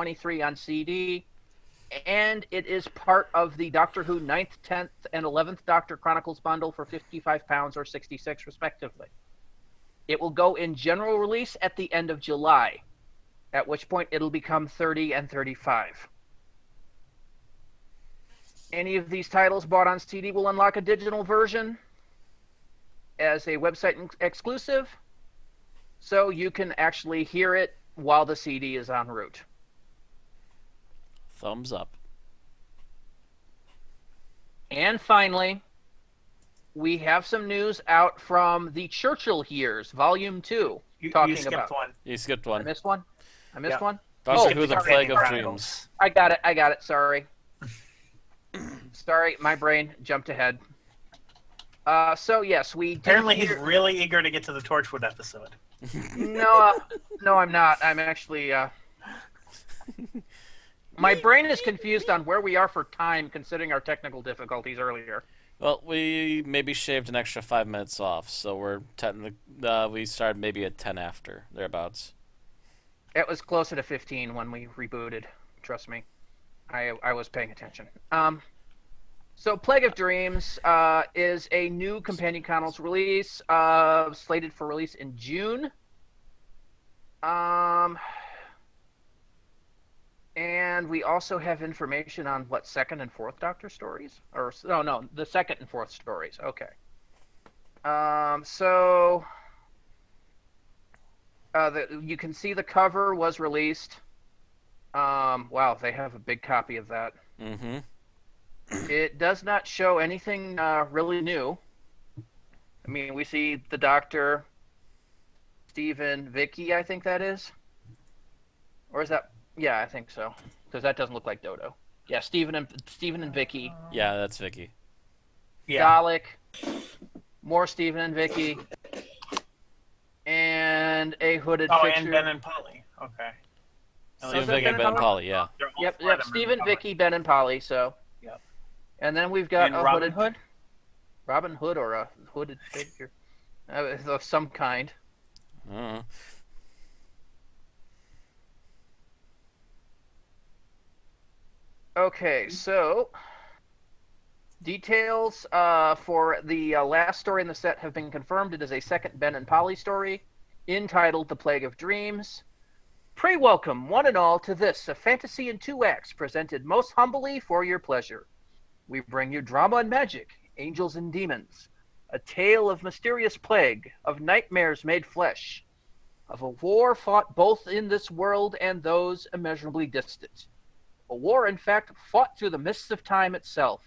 23 on CD, and it is part of the Doctor Who 9th, 10th, and 11th Doctor Chronicles bundle for £55 or $66 respectively. It will go in general release at the end of July, at which point it'll become 30 and 35. Any of these titles bought on CD will unlock a digital version as a website exclusive, so you can actually hear it while the CD is en route. Thumbs up. And finally, we have some news out from the Churchill Years, Volume 2. You skipped about one. You skipped I one. missed one? I missed one? Doctor Who, The sorry. Plague of Dreams. I got it, sorry. Sorry, my brain jumped ahead. So yes, we Apparently he's really eager to get to the Torchwood episode. No, I'm not. I'm actually my brain is confused on where we are for time, considering our technical difficulties earlier. Well, we maybe shaved an extra 5 minutes off, so we're we started maybe at 10 after, thereabouts. It was closer to 15 when we rebooted. Trust me, I was paying attention. So Plague of Dreams is a new companion chronicles release, slated for release in June. And we also have information on what second and fourth Doctor stories, or no, the second and fourth stories. Okay. You can see the cover was released. Wow, they have a big copy of that. Mm-hmm. It does not show anything really new. I mean, we see the Doctor, Stephen, Vicky, I think that is. Or is that... Yeah, I think so. Because that doesn't look like Dodo. Yeah, Stephen and Vicky. Yeah, that's Vicky. Yeah. Dalek. More Stephen and Vicky. And a hooded picture. and Ben and Polly. Okay. Stephen, Vicky, Ben, and Polly, yeah. Yep, Stephen, Vicky, Ben, and Polly, so... Yep. And then we've got a Robin hooded... Robin Hood, or a hooded figure. Of some kind. Okay, so... Details for the last story in the set have been confirmed. It is a second Ben and Polly story, entitled The Plague of Dreams. Pray welcome, one and all, to this, a fantasy in 2 acts, presented most humbly for your pleasure. We bring you drama and magic, angels and demons, a tale of mysterious plague, of nightmares made flesh, of a war fought both in this world and those immeasurably distant. A war, in fact, fought through the mists of time itself.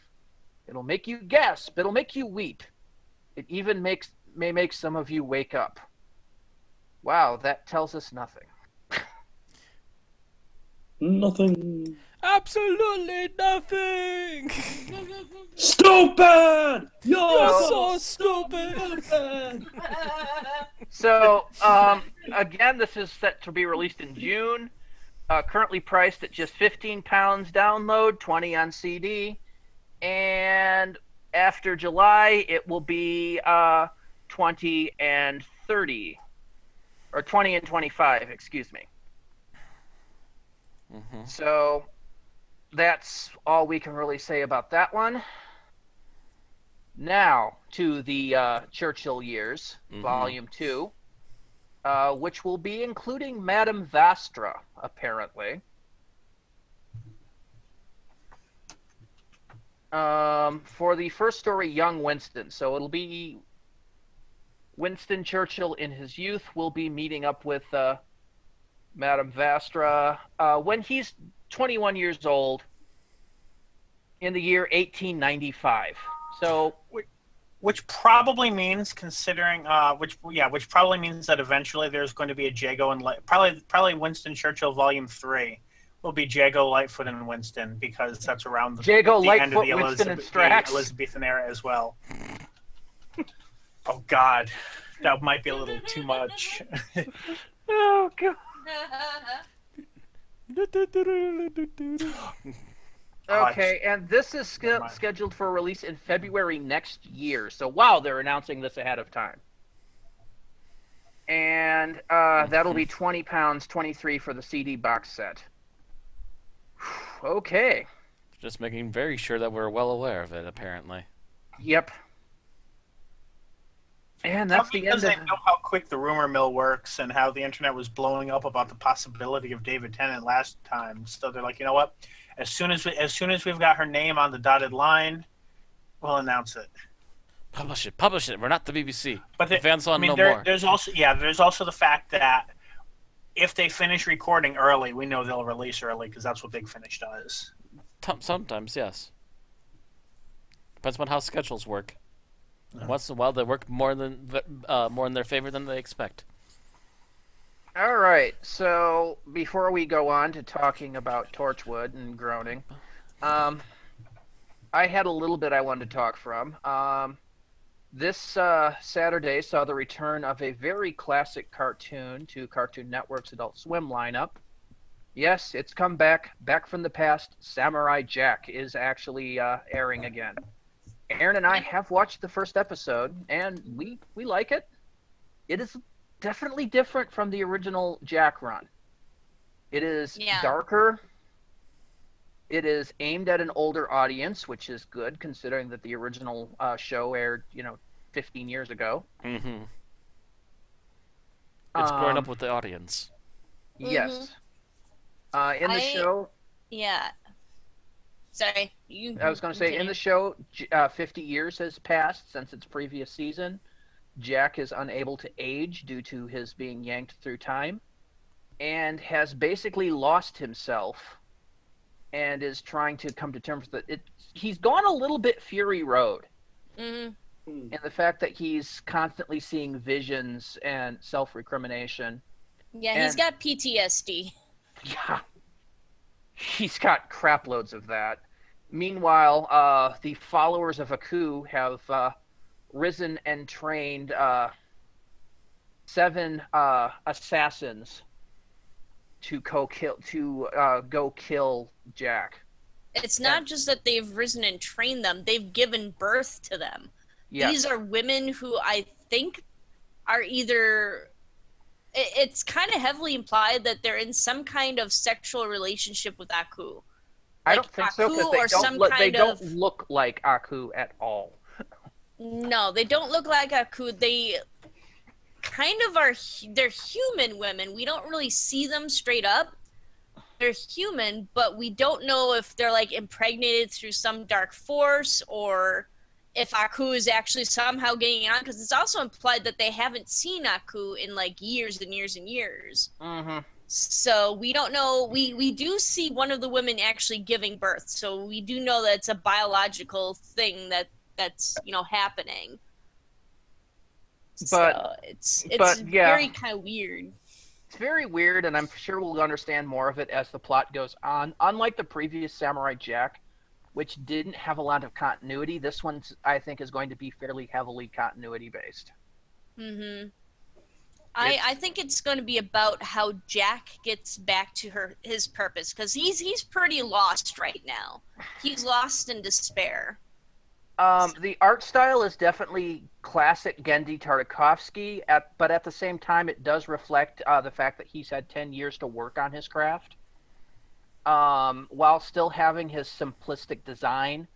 It'll make you gasp, it'll make you weep. It even may make some of you wake up. Wow, that tells us nothing. Nothing. Absolutely nothing! Stupid! You're so stupid! So, again, this is set to be released in June. Currently priced at just £15 download, 20 on CD. And after July, it will be 20 and 30. Or 20 and 25, excuse me. Mm-hmm. So that's all we can really say about that one. Now to the Churchill Years, Volume 2, which will be including Madame Vastra, apparently. For the first story, Young Winston. So it'll be Winston Churchill in his youth will be meeting up with Madame Vastra when he's 21 years old in the year 1895. So, which probably means, considering which probably means that eventually there's going to be a Jago and probably Winston Churchill Volume 3 will be Jago, Lightfoot, and Winston, because that's around the end of the Elizabethan era as well. Oh God, that might be a little too much. oh God. Okay, and this is scheduled for release in February next year. So, wow, they're announcing this ahead of time. And that'll be £20, 23 for the CD box set. Okay. Just making very sure that we're well aware of it, apparently. Yep. And that's Probably the because end they of... know how quick the rumor mill works and how the internet was blowing up about the possibility of David Tennant last time. So they're like, you know what? As soon as we've got her name on the dotted line, we'll announce it. Publish it. Publish it. We're not the BBC. But The fans want to know more. there's also the fact that if they finish recording early, we know they'll release early because that's what Big Finish does. Sometimes, yes. Depends on how schedules work. Once in a while, they work more in their favor than they expect. All right, so before we go on to talking about Torchwood and groaning, I had a little bit I wanted to talk from. This Saturday saw the return of a very classic cartoon to Cartoon Network's Adult Swim lineup. Yes, it's come back from the past. Samurai Jack is actually airing again. Aaron and I have watched the first episode, and we like it. It is definitely different from the original Jack run. It is darker. It is aimed at an older audience, which is good considering that the original show aired, 15 years ago. Mm-hmm. It's growing up with the audience. Yes. In the show... Yeah. Sorry. I was going to say, in the show, 50 years has passed since its previous season. Jack is unable to age due to his being yanked through time and has basically lost himself and is trying to come to terms with it. He's gone a little bit Fury Road. Mm-hmm. And the fact that he's constantly seeing visions and self-recrimination. Yeah, he's got PTSD. Yeah. He's got crap loads of that. Meanwhile, the followers of Aku have risen and trained 7 assassins to go kill Jack. It's not just that they've risen and trained them; they've given birth to them. Yes. These are women who I think are either. It's kind of heavily implied that they're in some kind of sexual relationship with Aku. I don't think so, because they don't look like Aku at all. No, they don't look like Aku. They kind of are. They're human women. We don't really see them straight up. They're human, but we don't know if they're like impregnated through some dark force or if Aku is actually somehow getting on, because it's also implied that they haven't seen Aku in like years and years and years. Mm-hmm. So we don't know. We do see one of the women actually giving birth, so we do know that it's a biological thing that's happening. But so it's yeah, very kind of weird. It's very weird, and I'm sure we'll understand more of it as the plot goes on. Unlike the previous Samurai Jack, which didn't have a lot of continuity, this one, I think, is going to be fairly heavily continuity-based. Mm-hmm. I think it's going to be about how Jack gets back to his purpose, because he's pretty lost right now. He's lost in despair. The art style is definitely classic Genndy Tartakovsky, but at the same time, it does reflect the fact that he's had 10 years to work on his craft. While still having his simplistic design,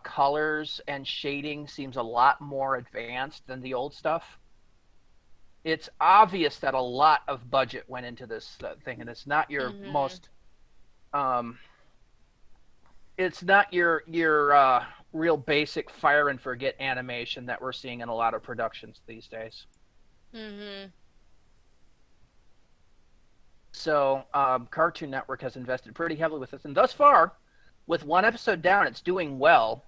colors and shading seems a lot more advanced than the old stuff. It's obvious that a lot of budget went into this thing, and it's not your most... it's not your real basic fire and forget animation that we're seeing in a lot of productions these days. Mm-hmm. So Cartoon Network has invested pretty heavily with this, and thus far, with one episode down, it's doing well.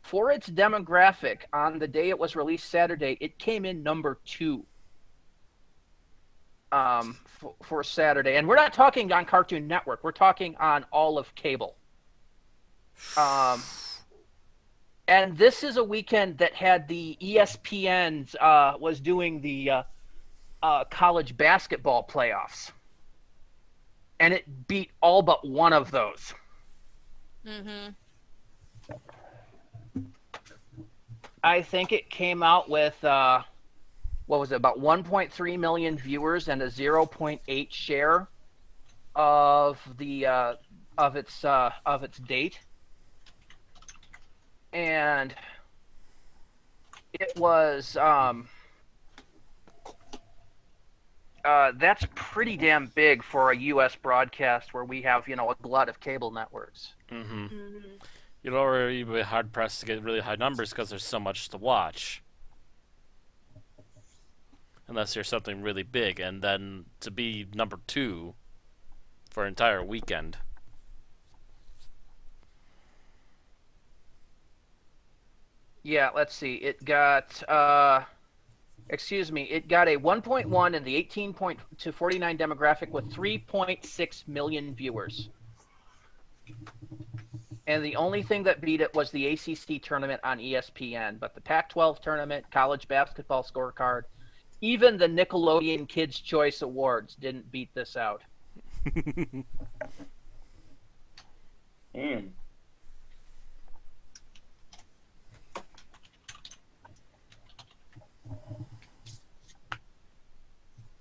For its demographic, on the day it was released Saturday, it came in number 2 for Saturday. And we're not talking on Cartoon Network. We're talking on all of cable. And this is a weekend that had the ESPN's was doing the college basketball playoffs. And it beat all but one of those. Mm-hmm. I think it came out with, what was it, about 1.3 million viewers and a 0.8 share of the of its date, and it was that's pretty damn big for a U.S. broadcast where we have a glut of cable networks. Mm-hmm. Mhm. You'd already be hard pressed to get really high numbers because there's so much to watch. Unless you're something really big, and then to be number 2 for an entire weekend. Yeah, let's see. It got it got a 1.1 in the 18 to 49 demographic with 3.6 million viewers. And the only thing that beat it was the ACC tournament on ESPN, but the Pac-12 tournament, college basketball scorecard, even the Nickelodeon Kids' Choice Awards didn't beat this out. Mm.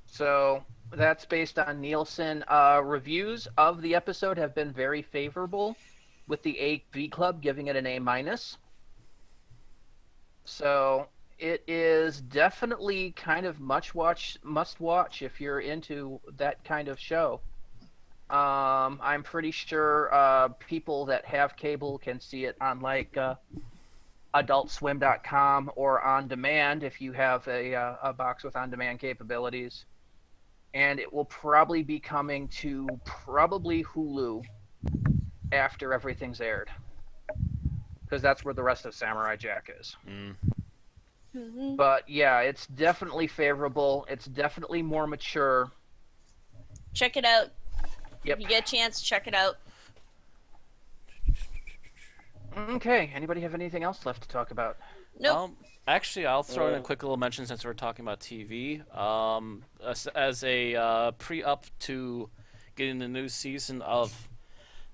So that's based on Nielsen. Reviews of the episode have been very favorable, with the AV Club giving it an A-. So it is definitely kind of must watch if you're into that kind of show. I'm pretty sure people that have cable can see it on like AdultSwim.com or on demand if you have a box with on-demand capabilities. And it will probably be coming to probably Hulu after everything's aired, because that's where the rest of Samurai Jack is. Mhm. But yeah, it's definitely favorable. It's definitely more mature. Check it out. Yep. If you get a chance, check it out. Okay. Anybody have anything else left to talk about? Nope. Actually, I'll throw in a quick little mention since we're talking about TV. As a pre-up to getting the new season of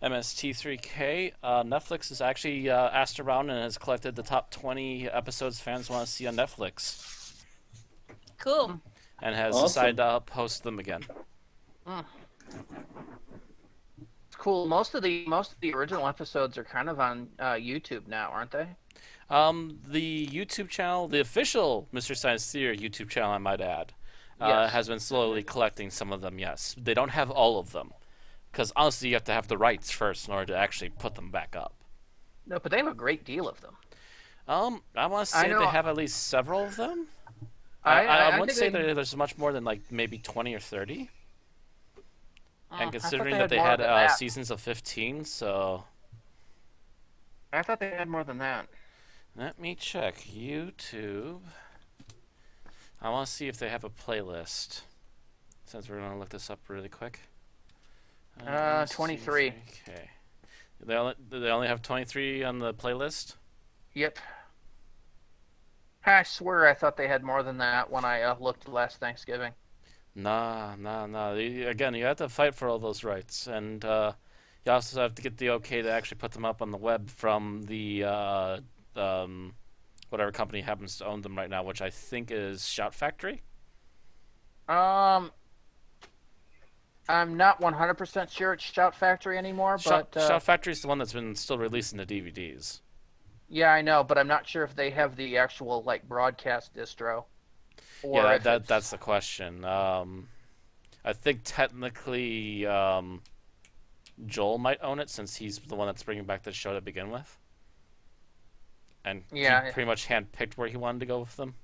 MST3K, Netflix has actually asked around and has collected the top 20 episodes fans want to see on Netflix, Cool. and has Awesome. decided to post them again. It's cool. Most of the original episodes are kind of on YouTube now, aren't they? The YouTube channel, the official Mr. Science Theater YouTube channel, I might add, Yes. has been slowly collecting some of them, yes. They don't have all of them, because honestly, you have to have the rights first in order to actually put them back up. No, but they have a great deal of them. I want to I say know- they have at least several of them. I I wouldn't think say they- there's much more than like maybe 20 or 30. I And thought considering they that they more had than that. seasons of 15, so I thought they had more than that. let me check YouTube. I want to see if they have a playlist. Since we're gonna look this up really quick. 23. Okay. They only have 23 on the playlist. Yep. I swear I thought they had more than that when I looked last Thanksgiving. Nah. Again, you have to fight for all those rights, and you also have to get the okay to actually put them up on the web from the whatever company happens to own them right now, which I think is Shout Factory. I'm not 100% sure it's Shout Factory anymore, but Shout Factory is the one that's been still releasing the DVDs. yeah, I know, but I'm not sure if they have the actual like broadcast distro. Or Yeah, if it's- that's the question. I think technically Joel might own it since he's the one that's bringing back the show to begin with. And Yeah. he pretty much handpicked where he wanted to go with them.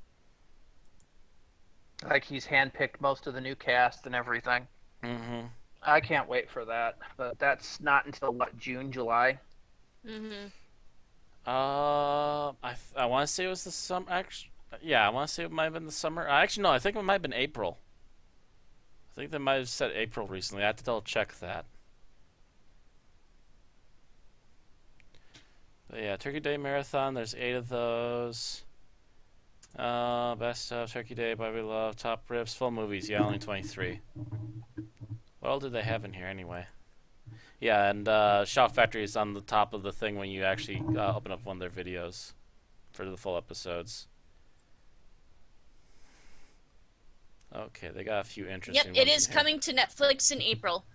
like he's handpicked most of the new cast and everything. Mm-hmm. I can't wait for that, but that's not until what, June, July? Mm-hmm. I want to say it was the summer. Actually, yeah, I want to say it might have been the summer. Actually, no, I think it might have been April. I think they might have said April recently. I have to double check that. But yeah, Turkey Day Marathon. There's 8 of those. Best of Turkey Day, Bobby Love, Top Riffs, full movies. Yeah, only 23. What all did they have in here anyway? Yeah, and Shout Factory is on the top of the thing when you actually open up one of their videos for the full episodes. Okay, they got a few interesting Yep, it ones is in here. coming to Netflix in April.